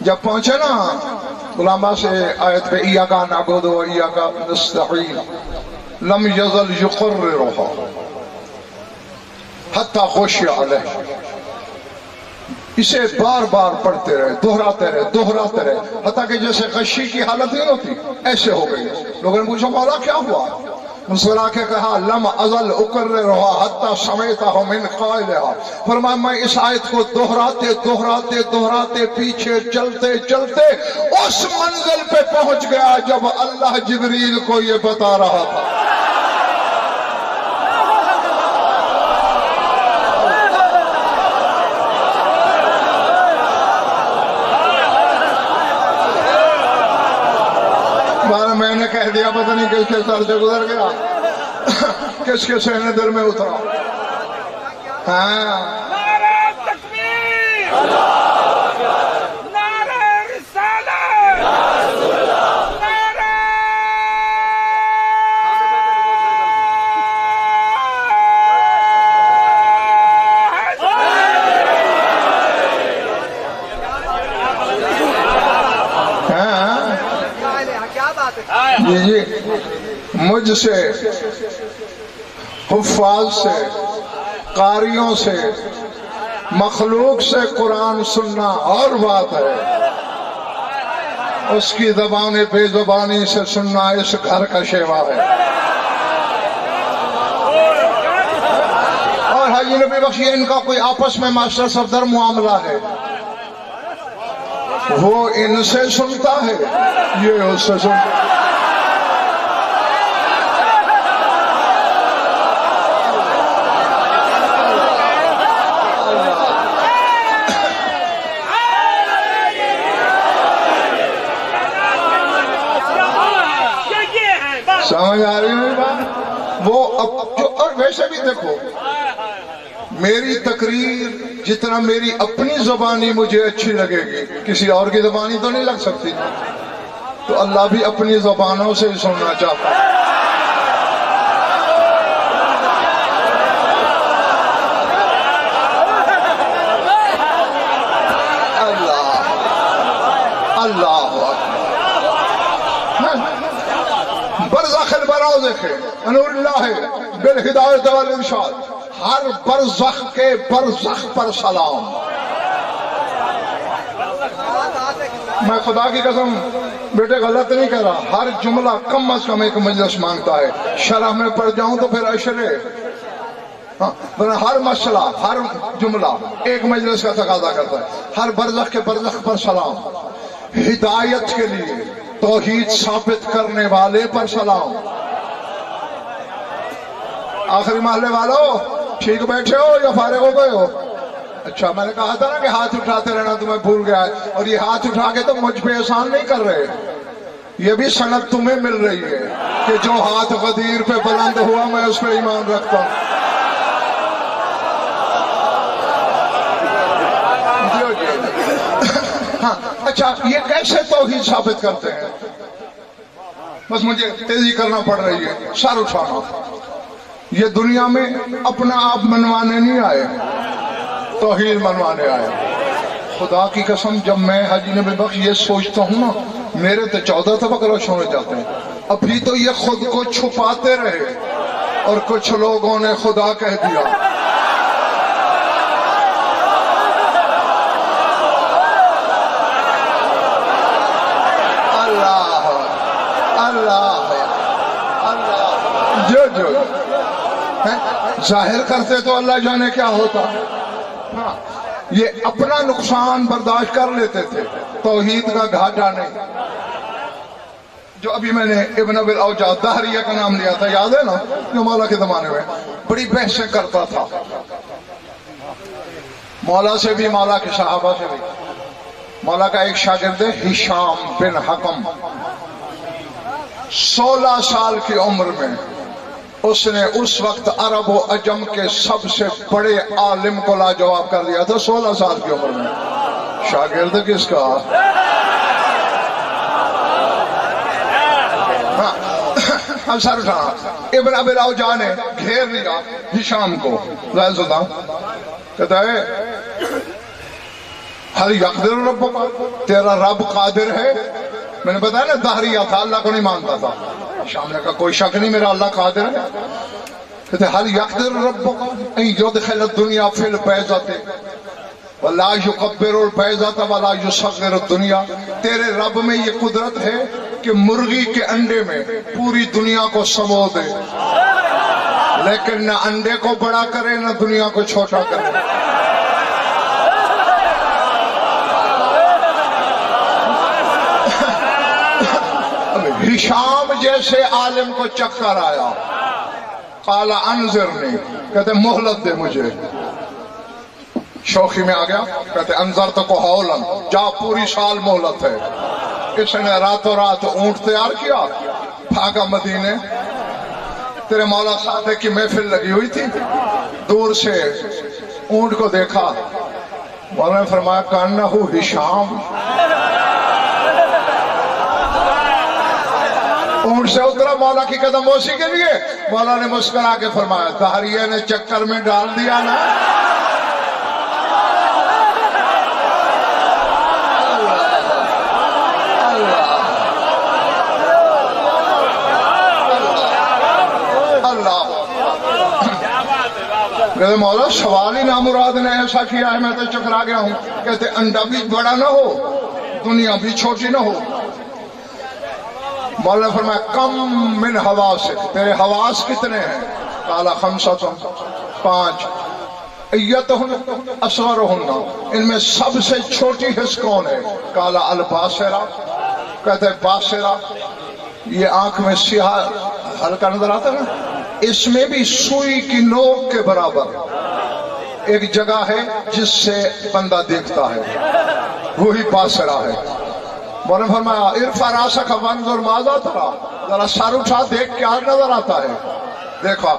جب پہنچے نا غلامہ سے آیت پہ ایاکا نعبد و ایاکا نستعین لم یزل یقررها حتی خشی علیہ، اسے بار بار پڑھتے رہے، دہراتے رہے، حتیٰ کہ جیسے غشی کی حالت نہیں ہوتی ایسے ہو گئی۔ لوگوں نے پوچھا مولا کیا ہوا؟ مسکرا کے کہا لم ازل اکررها حتی سمعتہ من قائلہا، فرمایا میں اس آیت کو دہراتے پیچھے چلتے اس منزل پہ پہنچ گیا جب اللہ جبریل کو یہ بتا رہا تھا۔ میں نے کہہ دیا پتہ نہیں کس کے سر سے گزر گیا، کس کے سینے دل میں اترا۔ ہاں نعرہ تکبیر، نعرہ رسالت، نعرہ جی مجھ سے، حفاظ سے، قاریوں سے، مخلوق سے قرآن سننا اور بات ہے، اس کی زبان بے زبانی سے سننا اس گھر کا شیوا ہے۔ اور حاجی نبی بخشی ان کا کوئی آپس میں ماسٹر صفدر معاملہ ہے، وہ ان سے سنتا ہے، یہ اس سے سنتا ہے۔ سمجھ آ رہی ہے بات؟ وہ اور ویسے بھی دیکھو، میری تقریر جتنا میری اپنی زبانی مجھے اچھی لگے گی کسی اور کی زبانی تو نہیں لگ سکتی، تو اللہ بھی اپنی زبانوں سے سننا چاہتا ہے۔ اللہ برزخ البراز کے انور اللہ بالہدایت والارشاد، ہر برزخ کے برزخ پر سلام۔ میں خدا کی قسم بیٹے غلط نہیں کہہ رہا، ہر جملہ کم از کم ایک مجلس مانگتا ہے، شرح میں پڑھ جاؤں تو پھر اشرے، ہر مسئلہ ہر جملہ ایک مجلس کا تقاضا کرتا ہے۔ ہر برزخ کے برزخ پر سلام، ہدایت کے لیے توحید ثابت کرنے والے پر سلام۔ آخری محلے والو ٹھیک بیٹھے ہو یا فارغ ہو گئے ہو؟ اچھا میں نے کہا تھا نا کہ ہاتھ اٹھاتے رہنا، تمہیں بھول گیا ہے، اور یہ ہاتھ اٹھا کے تو مجھ پہ احسان نہیں کر رہے، یہ بھی سند تمہیں مل رہی ہے کہ جو ہاتھ غدیر پہ بلند ہوا میں اس پہ ایمان رکھتا ہوں۔ ہاں اچھا یہ کیسے توحید ثابت کرتے ہیں؟ بس مجھے تیزی کرنا پڑ رہی ہے، سر اٹھانا۔ یہ دنیا میں اپنا آپ منوانے نہیں آئے، توحید منوانے آئے۔ خدا کی قسم جب میں حاجی نبی بخش یہ سوچتا ہوں نا، میرے تو 14 طبق روشن ہو جاتے ہیں۔ ابھی تو یہ خود کو چھپاتے رہے اور کچھ لوگوں نے خدا کہہ دیا۔ جو ظاہر کرتے تو اللہ جانے کیا ہوتا۔ ہاں یہ اپنا نقصان برداشت کر لیتے تھے، توحید کا گھاٹا نہیں۔ جو ابھی میں نے ابن ابی الاوجاع دہریہ کا نام لیا تھا، یاد ہے نا، جو مولا کے زمانے میں بڑی بحثیں کرتا تھا، مولا سے بھی، مولا کے صحابہ سے بھی۔ مولا کا ایک شاگرد ہے ہشام بن حکم، 16 سال کی عمر میں اس نے اس وقت عرب و عجم کے سب سے بڑے عالم کو لاجواب کر دیا تھا، 16 سال کی عمر میں۔ شاگرد کس کا؟ ہاں سر اٹھانا۔ ابن ابی الاوجاع نے گھیر لیا ہشام کو، ظاہر سلطان کہتا ہے ہل یقدر ربک، تیرا رب قادر ہے؟ میں نے بتایا نا دہریہ تھا، اللہ کو نہیں مانتا تھا. شام نے کہا کوئی شک نہیں میرا اللہ قادر ہے. کہتے ہل یقدر ربک ان یدخل الدنیا فی البیضۃ ولا یکبر البیضۃ ولا یصغر الدنیا، تیرے رب میں یہ قدرت ہے کہ مرغی کے انڈے میں پوری دنیا کو سمو دے، لیکن نہ انڈے کو بڑا کرے نہ دنیا کو چھوٹا کرے. ہشام جیسے عالم کو چکر آیا، قال انظرنی، کہتے مہلت دے مجھے. شوخی میں آ گیا، کہتے انظرتک ہولا، جا پوری سال مہلت ہے. اس نے راتوں رات اونٹ تیار کیا، بھاگا مدینے. تیرے مولا صادق کی محفل لگی ہوئی تھی، دور سے اونٹ کو دیکھا، مولا نے فرمایا کانہ ہشام. اونٹ سے اترا، مولا کی قدم بوسی کے لیے. مولا نے مسکرا کے فرمایا دہریہ نے چکر میں ڈال دیا نا. کہتے مولا سوال ہی نامراد نے ایسا کیا ہے، میں تو چکرا گیا ہوں. کہتے انڈا بھی بڑا نہ ہو، دنیا بھی چھوٹی نہ ہو. مولا نے فرمایا کم من حواسک، تیرے حواس کتنے ہیں؟ قال خمسۃ، 5. ایتہن اصغرہن، ان میں سب سے چھوٹی حص کون ہے؟ قال الباصرہ، کہتے باصرہ، یہ آنکھ میں سیاہ ہلکا نظر آتا ہے نا، اس میں بھی سوئی کی نوک کے برابر ایک جگہ ہے جس سے بندہ دیکھتا ہے، وہی باصرہ ہے. مولا نے فرمایا ارفع راسک وانظر ماذا ترى، ذرا سر اٹھا دیکھ کیا نظر آتا ہے. دیکھا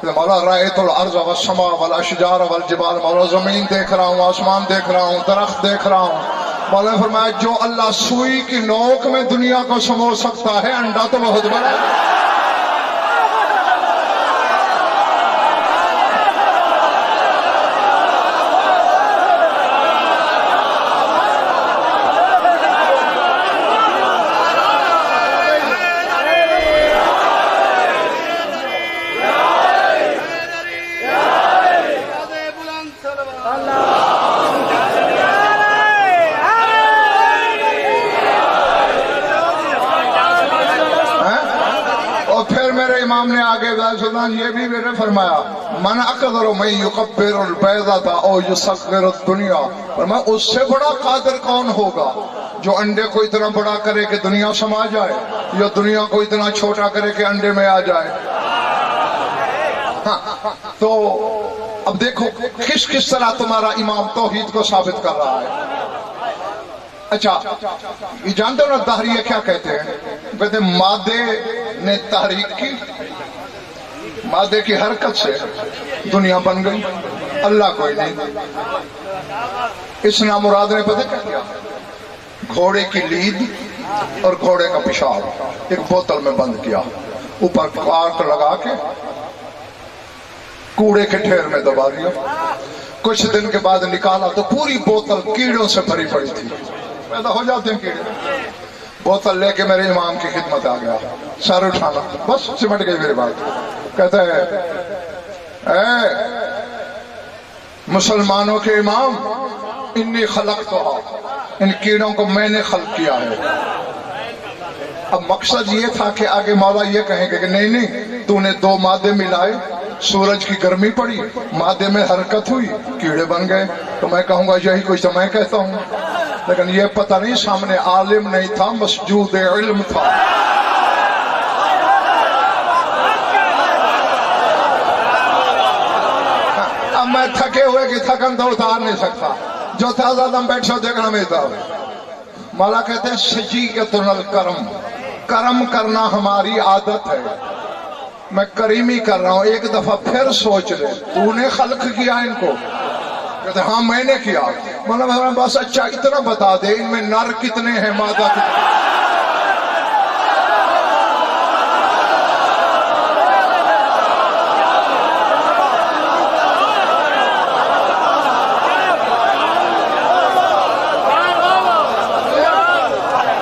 مولا رأیت الارض والسماء والاشجار والجبال، مولا زمین دیکھ رہا ہوں، آسمان دیکھ رہا ہوں، درخت دیکھ رہا ہوں. مولا نے فرمایا جو اللہ سوئی کی نوک میں دنیا کو سمو سکتا ہے، انڈا تو بہت بڑا ہے. امام نے آگے سلطان یہ بھی میرے فرمایا من اقدر من یکبر البیضۃ او یصغر الدنیا، فرمایا اس سے بڑا قادر کون ہوگا جو انڈے کو اتنا بڑا کرے کہ دنیا سما جائے، یا دنیا کو اتنا چھوٹا کرے کہ انڈے میں آ جائے. تو اب دیکھو کس طرح تمہارا امام توحید کو ثابت کر رہا ہے. اچھا یہ جانتے ہو نا دہریہ کیا کہتے ہیں؟ کہتے ہیں مادے نے تحریک کی، مادے کی حرکت سے دنیا بن گئی، اللہ کوئی نہیں. اس نامراد نے پتہ کیا کیا؟ گھوڑے کی لید اور گھوڑے کا پیشاب ایک بوتل میں بند کیا، اوپر کارک لگا کے کوڑے کے ڈھیر میں دبا دیا. کچھ دن کے بعد نکالا تو پوری بوتل کیڑوں سے بھری پڑی تھی. پیدا ہو جاتے ہیں کیڑے. بوتل لے کے میرے امام کی خدمت آ گیا، سر اٹھانا، بس سمٹ گئی میری بات. کہتا ہے اے مسلمانوں کے امام، انی خلقتھا، ان کیڑوں کو میں نے خلق کیا ہے. اب مقصد یہ تھا کہ آگے مولا یہ کہیں گے کہ نہیں نہیں، تو نے 2 مادے ملائے، سورج کی گرمی پڑی، مادے میں حرکت ہوئی، کیڑے بن گئے. تو میں کہوں گا یہی کچھ تو میں کہتا ہوں، لیکن یہ پتہ نہیں سامنے عالم نہیں تھا، مسجود علم تھا. اب میں تھکے ہوئے کی تھکن تو اتار نہیں سکتا، جو تھا دم بیٹھو دیکھنا میں تھا. مولا کہتے ہیں سجیۃ الکرم، کرم کرنا ہماری عادت ہے. میں کریمی کر رہا ہوں، ایک دفعہ پھر سوچ لے، تو نے خلق کیا ان کو؟ کہتے ہاں میں نے کیا. مولا بس اچھا اتنا بتا دے ان میں نر کتنے ہیں، مادہ کتنے؟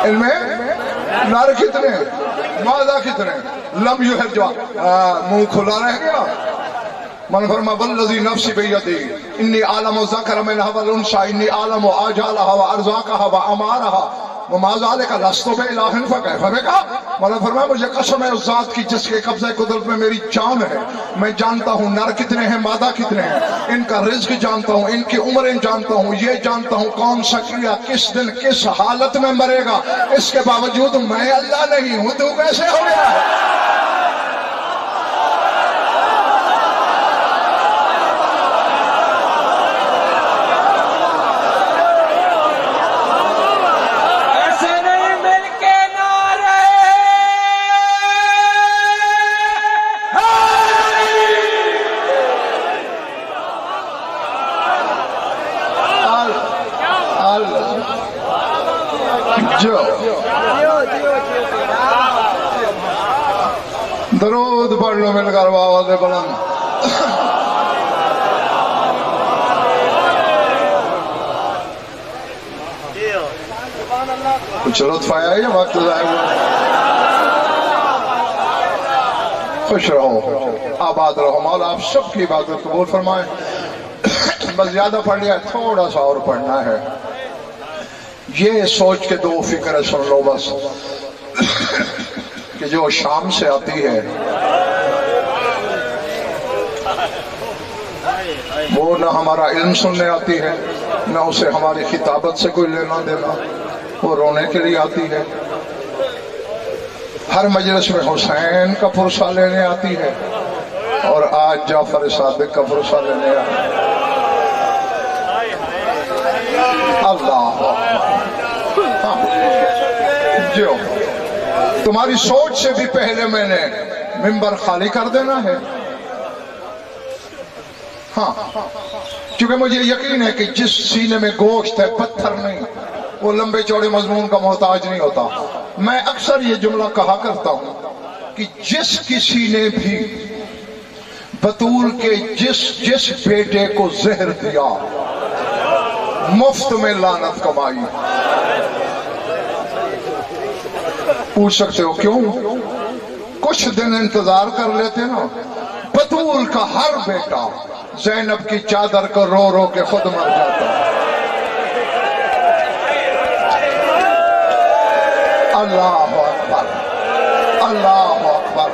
ان میں نر کتنے مادہ کتنے لم یحر جو منہ کھلا رہ گیا من فرما والذی نفسی بیدی انی عالم ذکر منہا والانسا انی عالم آجالہا وارزاقہا وامارہا وما ذالک لست بإلہ فکیف بک من فرما مجھے قسم ہے اس ذات کی جس کے قبضہ قدرت میں میری جان ہے میں جانتا ہوں نر کتنے ہیں مادہ کتنے ہیں ان کا رزق جانتا ہوں ان کی عمریں جانتا ہوں یہ جانتا ہوں کون سا کیا کس دن کس حالت میں مرے گا اس کے باوجود میں اللہ نہیں ہوں تو کیسے ہو گیا ہے درود پڑھ لو مل کر آواز بلند کچھ لطف آیا یا وقت ضائع ہوا خوش رہو آباد رہو مولا آپ سب کی عبادت قبول فرمائیں بس زیادہ پڑھ لیا تھوڑا سا اور پڑھنا ہے یہ سوچ کے دو فکر سن لو بس کہ جو شام سے آتی ہے وہ نہ ہمارا علم سننے آتی ہے نہ اسے ہماری خطابت سے کوئی لینا دینا وہ رونے کے لیے آتی ہے ہر مجلس میں حسین کا پرسہ لینے آتی ہے اور آج جعفر صادق کا پرسہ لینے آتی ہے اللہ جو تمہاری سوچ سے بھی پہلے میں نے منبر خالی کر دینا ہے ہاں کیونکہ مجھے یقین ہے کہ جس سینے میں گوشت ہے پتھر نہیں وہ لمبے چوڑے مضمون کا محتاج نہیں ہوتا میں اکثر یہ جملہ کہا کرتا ہوں کہ جس کسی نے بھی بطول کے جس بیٹے کو زہر دیا مفت میں لعنت کمائی پوچھ سکتے ہو کیوں کچھ دن انتظار کر لیتے نا بطول کا ہر بیٹا زینب کی چادر کو رو رو کے خود مر جاتا اللہ اکبر اللہ اکبر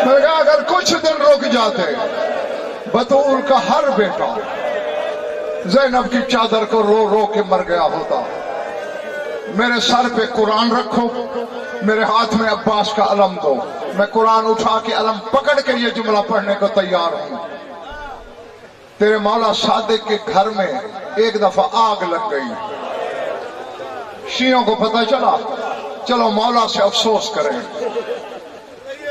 میں کہا اگر کچھ دن رک جاتے بطول کا ہر بیٹا زینب کی چادر کو رو رو کے مر گیا ہوتا میرے سر پہ قرآن رکھو میرے ہاتھ میں عباس کا علم دو میں قرآن اٹھا کے علم پکڑ کے یہ جملہ پڑھنے کو تیار ہوں تیرے مولا صادق کے گھر میں ایک دفعہ آگ لگ گئی شیعوں کو پتہ چلا چلو مولا سے افسوس کریں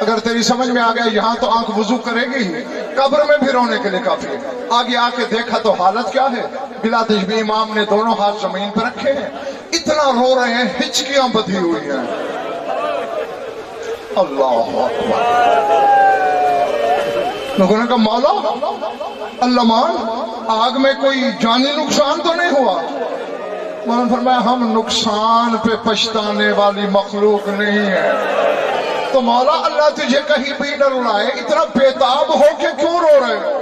اگر تیری سمجھ میں آ گیا یہاں تو آنکھ وضو کرے گی قبر میں بھی رونے کے لیے کافی ہے آگے آ کے دیکھا تو حالت کیا ہے بلا تشبیہ امام نے دونوں ہاتھ زمین پر رکھے ہیں اتنا رو رہے ہیں ہچکیاں بدھی ہوئی ہیں اللہ اکبر لوگوں نے کہا مولا اللہ مان آگ میں کوئی جانی نقصان تو نہیں ہوا مولا نے فرمایا ہم نقصان پہ پچھتانے والی مخلوق نہیں ہے تو مولا اللہ تجھے کہیں بھی نہ رلائے اتنا بیتاب ہو کے کیوں رو رہے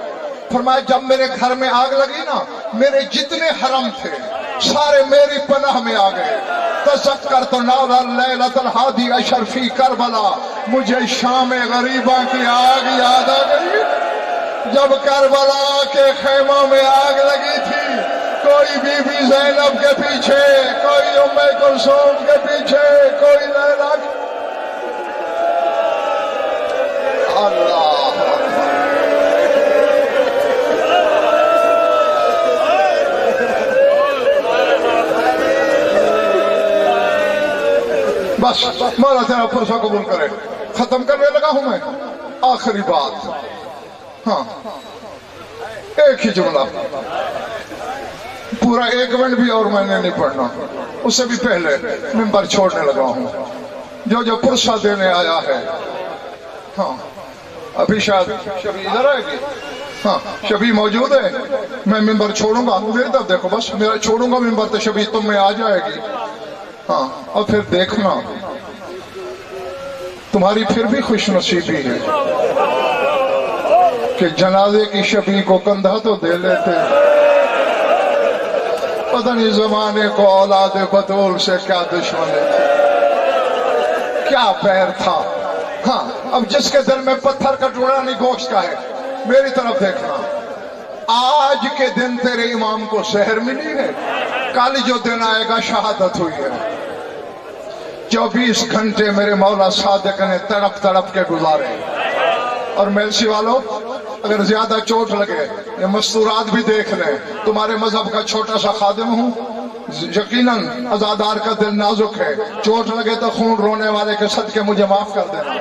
فرمایا جب میرے گھر میں آگ لگی نا میرے جتنے حرم تھے سارے میری پناہ میں آ گئے تذکرت نارا لیلۃ الہادی عشر فی کربلا مجھے شام غریبہ کی آگ یاد آ گئی جب کربلا کے خیموں میں آگ لگی تھی کوئی بی بی زینب کے پیچھے کوئی ام کلثوم کے پیچھے کوئی لیلا اللہ بس مولا تیرا پرسہ قبول کرے ختم کرنے لگا ہوں میں آخری بات ہاں ایک ہی جملہ پورا 1 منٹ بھی اور میں نے نہیں پڑھنا اس سے بھی پہلے منبر چھوڑنے لگا ہوں جو پرسہ دینے آیا ہے ہاں ابھی شاید شبی ادھر آئے گی. ہاں شبی موجود ہے. میں ممبر چھوڑوں گا, میری طرف دیکھو بس, میرا چھوڑوں گا ممبر تو شبی تم میں آ جائے گی. ہاں اور پھر دیکھنا تمہاری پھر بھی خوش نصیبی ہے کہ جنازے کی شبی کو کندھا تو دے لیتے. پتہ نہیں زمانے کو اولاد بطول سے کیا دشمنی تھی, کیا پیر تھا. ہاں اب جس کے دل میں پتھر کا ٹکڑا نہیں گوشت کا ہے, میری طرف دیکھنا. آج کے دن تیرے امام کو سحر ملی ہے, کل جو دن آئے گا شہادت ہوئی ہے. 24 گھنٹے میرے مولا صادق نے تڑپ تڑپ کے گزارے. اور میلسی والوں, اگر زیادہ چوٹ لگے یہ مستورات بھی دیکھ لیں. تمہارے مذہب کا چھوٹا سا خادم ہوں, یقیناً عزادار کا دل نازک ہے. چوٹ لگے تو خون رونے والے کے صدقے مجھے معاف کر دینا.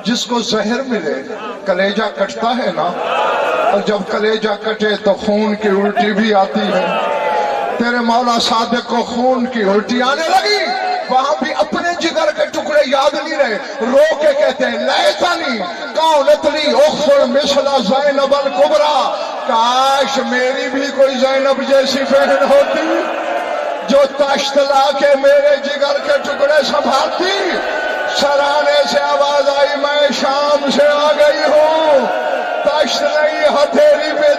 جس کو زہر ملے کلیجہ کٹتا ہے نا, اور جب کلیجہ کٹے تو خون کی الٹی بھی آتی ہے. تیرے مولا صادق کو خون کی الٹی آنے لگی, وہاں بھی اپنے جگر کے ٹکڑے یاد نہیں رہے, رو کے کہتے ہیں لیتنی کانت لی اخت مثل زینب الکبریٰ, کاش میری بھی کوئی زینب جیسی بہن ہوتی جو تشت لا کے میرے جگر کے ٹکڑے سنبھالتی. سرانے سے آواز آئی, میں شام سے آ گئی ہوں, تشت نہیں ہتھیلی پہ